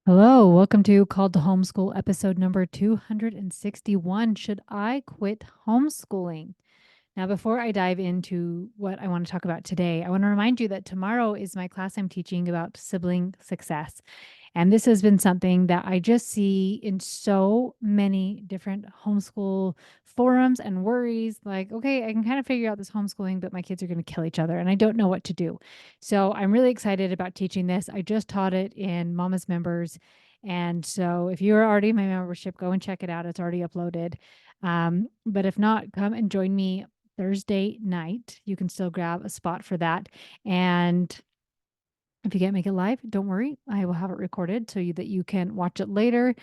Hello, welcome to Called to Homeschool episode number 261. Should I quit homeschooling? Now, before I dive into what I want to talk about today, I want to remind you that tomorrow is my class I'm teaching about sibling success. And this has been something that I just see in so many different homeschool forums and worries. Like, okay, I can kind of figure out this homeschooling, but my kids are going to kill each other and I don't know what to do. So I'm really excited about teaching this. I just taught it in Mama's Members. And so if you're already in my membership, go and check it out. It's already uploaded. But if not, come and join me Thursday night. You can still grab a spot for that. And if you can't make it live, don't worry. I will have it recorded so that you can watch it later.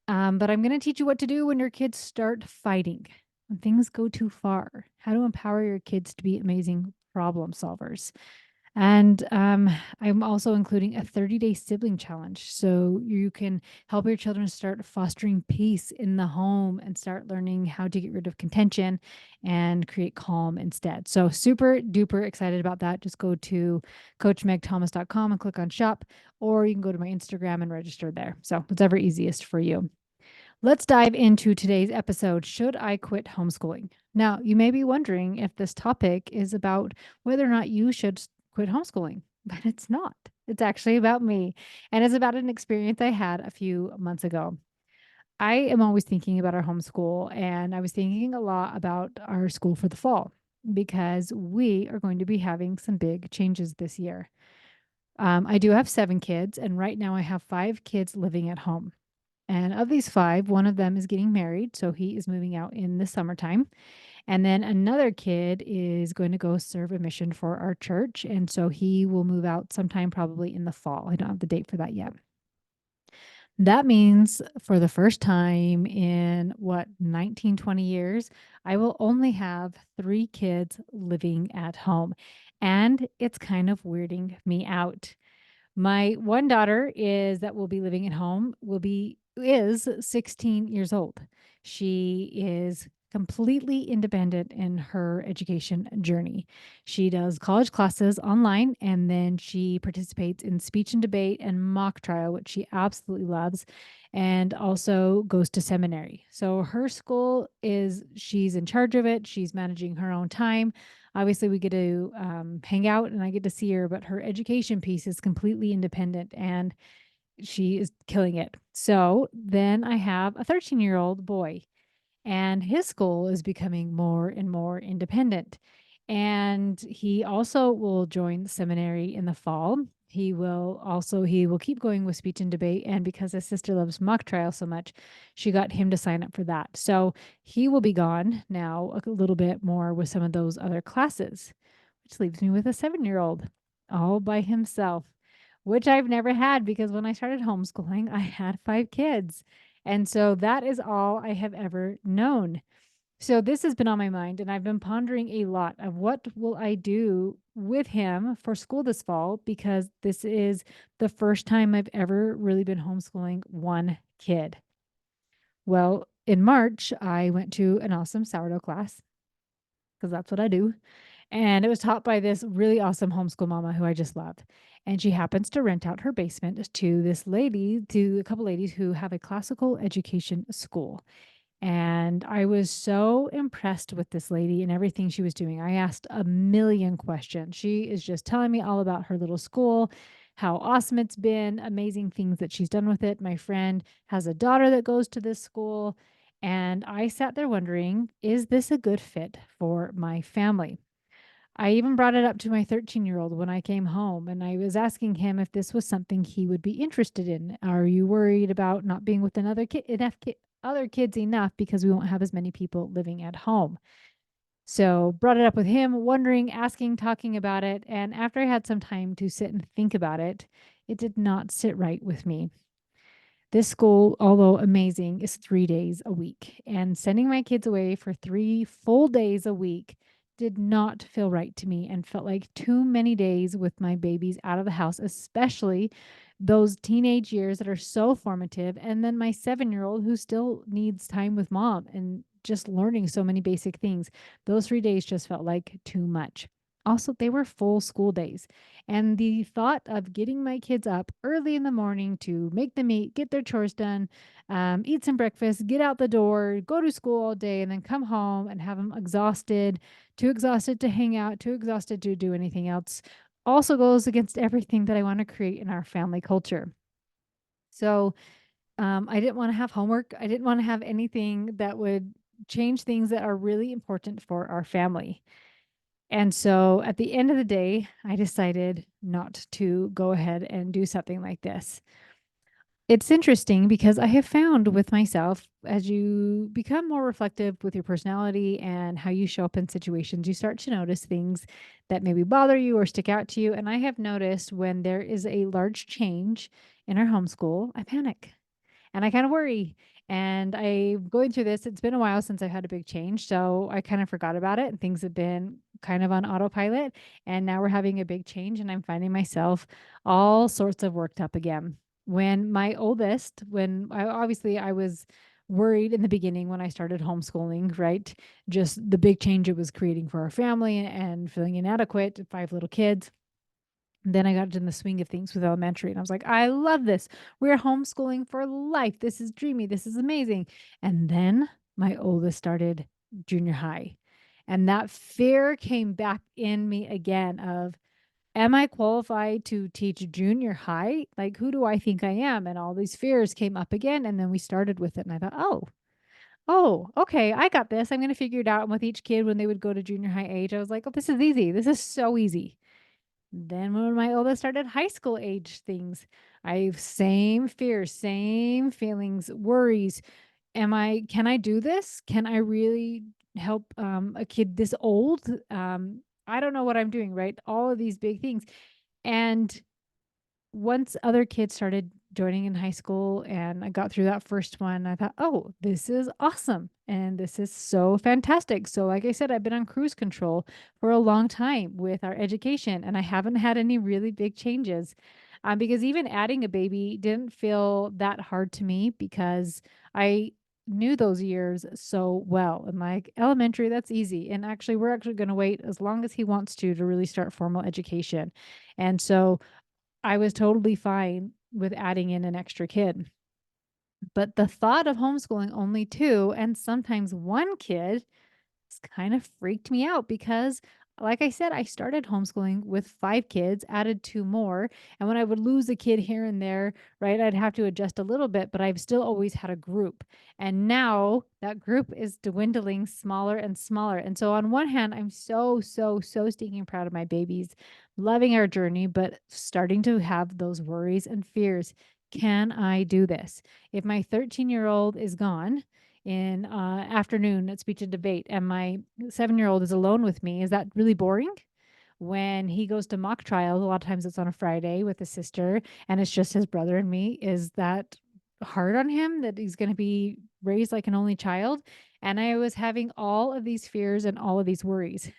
But I'm going to teach you what to do when your kids start fighting, when things go too far, how to empower your kids to be amazing problem solvers. And I'm also including a 30-day sibling challenge. So you can help your children start fostering peace in the home and start learning how to get rid of contention and create calm instead. So super duper excited about that. Just go to coachmegthomas.com and click on shop, or you can go to my Instagram and register there. So whatever easiest for you. Let's dive into today's episode. Should I quit homeschooling? Now, you may be wondering if this topic is about whether or not you should quit homeschooling, but it's not. It's actually about me, and it's about an experience I had a few months ago. I am always thinking about our homeschool, and I was thinking a lot about our school for the fall because we are going to be having some big changes this year. I do have 7 kids, and right now I have 5 kids living at home. And of these 5, one of them is getting married. So he is moving out in the summertime. And then another kid is going to go serve a mission for our church. And so he will move out sometime probably in the fall. I don't have the date for that yet. That means for the first time in 19, 20 years, I will only have 3 kids living at home. And it's kind of weirding me out. My one daughter is that will be living at home is 16 years old. She is completely independent in her education journey. She does college classes online and then she participates in speech and debate and mock trial, which she absolutely loves, and also goes to seminary. So her school is she's in charge of it. She's managing her own time. Obviously, we get to hang out and I get to see her, but her education piece is completely independent and she is killing it. So then I have a 13-year-old boy, and his goal is becoming more and more independent. And he also will join the seminary in the fall. He will keep going with speech and debate, and because his sister loves mock trial so much, she got him to sign up for that. So he will be gone now a little bit more with some of those other classes, which leaves me with a 7-year-old all by himself, which I've never had because when I started homeschooling, I had 5 kids. And so that is all I have ever known. So this has been on my mind and I've been pondering a lot of what will I do with him for school this fall because this is the first time I've ever really been homeschooling one kid. Well, in March, I went to an awesome sourdough class because that's what I do. And it was taught by this really awesome homeschool mama who I just love. And she happens to rent out her basement to a couple ladies who have a classical education school. And I was so impressed with this lady and everything she was doing. I asked a million questions. She is just telling me all about her little school, how awesome it's been, amazing things that she's done with it. My friend has a daughter that goes to this school. And I sat there wondering, is this a good fit for my family? I even brought it up to my 13-year-old when I came home and I was asking him if this was something he would be interested in. Are you worried about not being with other kids enough because we won't have as many people living at home? So, brought it up with him, wondering, asking, talking about it, and after I had some time to sit and think about it, it did not sit right with me. This school, although amazing, is 3 days a week. And sending my kids away for 3 full days a week did not feel right to me and felt like too many days with my babies out of the house, especially those teenage years that are so formative. And then my 7-year-old who still needs time with mom and just learning so many basic things. Those 3 days just felt like too much. Also, they were full school days. And the thought of getting my kids up early in the morning to make them eat, get their chores done, eat some breakfast, get out the door, go to school all day, and then come home and have them exhausted, too exhausted to hang out, too exhausted to do anything else, also goes against everything that I want to create in our family culture. So I didn't want to have homework. I didn't want to have anything that would change things that are really important for our family. And so at the end of the day, I decided not to go ahead and do something like this. It's interesting because I have found with myself, as you become more reflective with your personality and how you show up in situations, you start to notice things that maybe bother you or stick out to you. And I have noticed when there is a large change in our homeschool, I panic and I kind of worry. And I going through this, it's been a while since I've had a big change. So I kind of forgot about it and things have been kind of on autopilot. And now we're having a big change and I'm finding myself all sorts of worked up again. When my oldest, when I obviously I was worried in the beginning when I started homeschooling, right? Just the big change it was creating for our family and feeling inadequate, five little kids. Then I got in the swing of things with elementary and I was like, I love this. We're homeschooling for life. This is dreamy. This is amazing. And then my oldest started junior high. And that fear came back in me again of, am I qualified to teach junior high? Like, who do I think I am? And all these fears came up again. And then we started with it. And I thought, okay, I got this. I'm going to figure it out. And with each kid, when they would go to junior high age, I was like, oh, this is easy. This is so easy. Then when my oldest started high school age things, I same fears, same feelings, worries. Can I do this? Can I really help a kid this old? I don't know what I'm doing, right? All of these big things. And once other kids started joining in high school and I got through that first one, I thought, oh, this is awesome. And this is so fantastic. So, like I said, I've been on cruise control for a long time with our education, and I haven't had any really big changes. Because even adding a baby didn't feel that hard to me because I knew those years so well. And like elementary, that's easy. And actually, we're actually going to wait as long as he wants to really start formal education. And so I was totally fine with adding in an extra kid. But the thought of homeschooling only two and sometimes one kid kind of freaked me out because, like I said, I started homeschooling with five kids, added two more. And when I would lose a kid here and there, right, I'd have to adjust a little bit, but I've still always had a group. And now that group is dwindling smaller and smaller. And so, on one hand, I'm so stinking proud of my babies, loving our journey, but starting to have those worries and fears. Can I do this? If my 13-year-old is gone, in afternoon at speech and debate and my 7-year-old is alone with me, is that really boring? When he goes to mock trials, a lot of times it's on a Friday with his sister and it's just his brother and me, is that hard on him that he's going to be raised like an only child? And I was having all of these fears and all of these worries.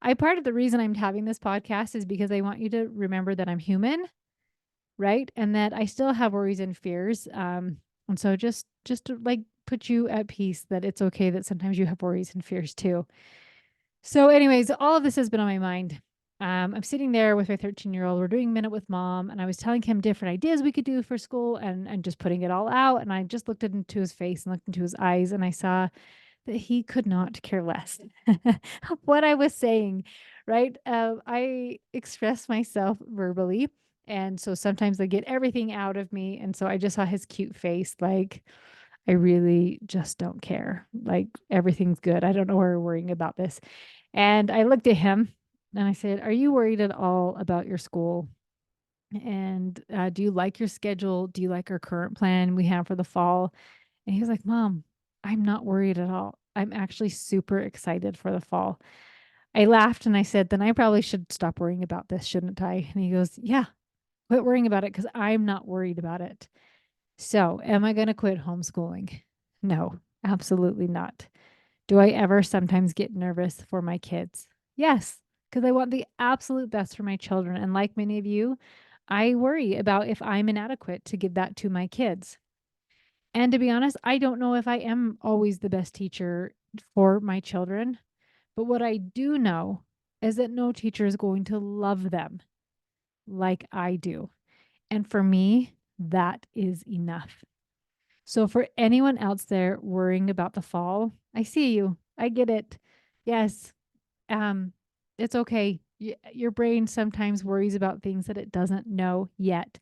I Part of the reason I'm having this podcast is because I want you to remember that I'm human, right? And that I still have worries and fears. And so just to like put you at peace that it's okay that sometimes you have worries and fears too. So, anyways, all of this has been on my mind. I'm sitting there with my 13-year-old. We're doing Minute with Mom, and I was telling him different ideas we could do for school and just putting it all out. And I just looked into his face and looked into his eyes, and I saw that he could not care less what I was saying, right? I express myself verbally. And so sometimes I get everything out of me. And so I just saw his cute face, like, I really just don't care. Like, everything's good. I don't know why we're worrying about this. And I looked at him and I said, are you worried at all about your school? And do you like your schedule? Do you like our current plan we have for the fall? And he was like, Mom, I'm not worried at all. I'm actually super excited for the fall. I laughed and I said, then I probably should stop worrying about this, shouldn't I? And he goes, yeah, quit worrying about it because I'm not worried about it. So, am I going to quit homeschooling? No, absolutely not. Do I ever sometimes get nervous for my kids? Yes, because I want the absolute best for my children. And like many of you, I worry about if I'm inadequate to give that to my kids. And to be honest, I don't know if I am always the best teacher for my children. But what I do know is that no teacher is going to love them like I do. And for me, that is enough. So for anyone else there worrying about the fall, I see you. I get it. Yes, um, it's okay. Your brain sometimes worries about things that it doesn't know yet.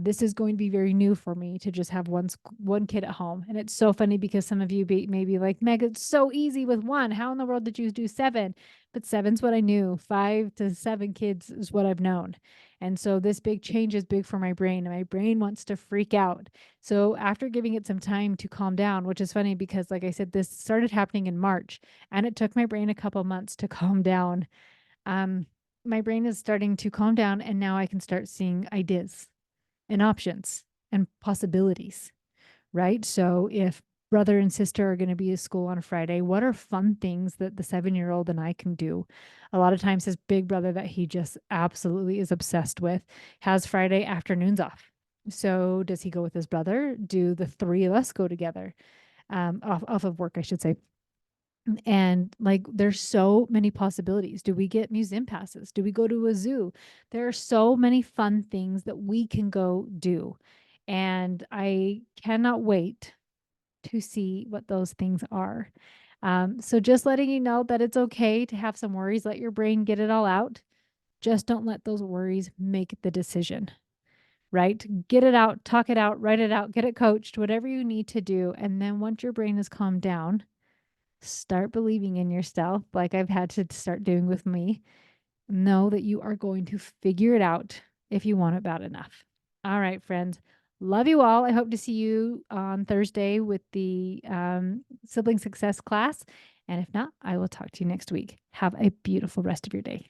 This is going to be very new for me to just have one kid at home, and it's so funny because some of you may be like, "Meg, it's so easy with one. How in the world did you do seven?" But seven's what I knew. 5 to 7 kids is what I've known, and so this big change is big for my brain, and my brain wants to freak out. So after giving it some time to calm down, which is funny because, like I said, this started happening in March and it took my brain a couple months to calm down. Um, my brain is starting to calm down, and now I can start seeing ideas and options and possibilities, right? So if brother and sister are going to be at school on a Friday, what are fun things that the 7-year-old and I can do? A lot of times, his big brother, that he just absolutely is obsessed with, has Friday afternoons off. So does he go with his brother? Do the three of us go together? Off of work, I should say. And like, there's so many possibilities. Do we get museum passes? Do we go to a zoo? There are so many fun things that we can go do. And I cannot wait to see what those things are. So just letting you know that it's okay to have some worries. Let your brain get it all out. Just don't let those worries make the decision, right? Get it out, talk it out, write it out, get it coached, whatever you need to do. And then once your brain is calmed down, start believing in yourself, like I've had to start doing with me. Know that you are going to figure it out if you want it bad enough. All right, friends. Love you all. I hope to see you on Thursday with the sibling success class. And if not, I will talk to you next week. Have a beautiful rest of your day.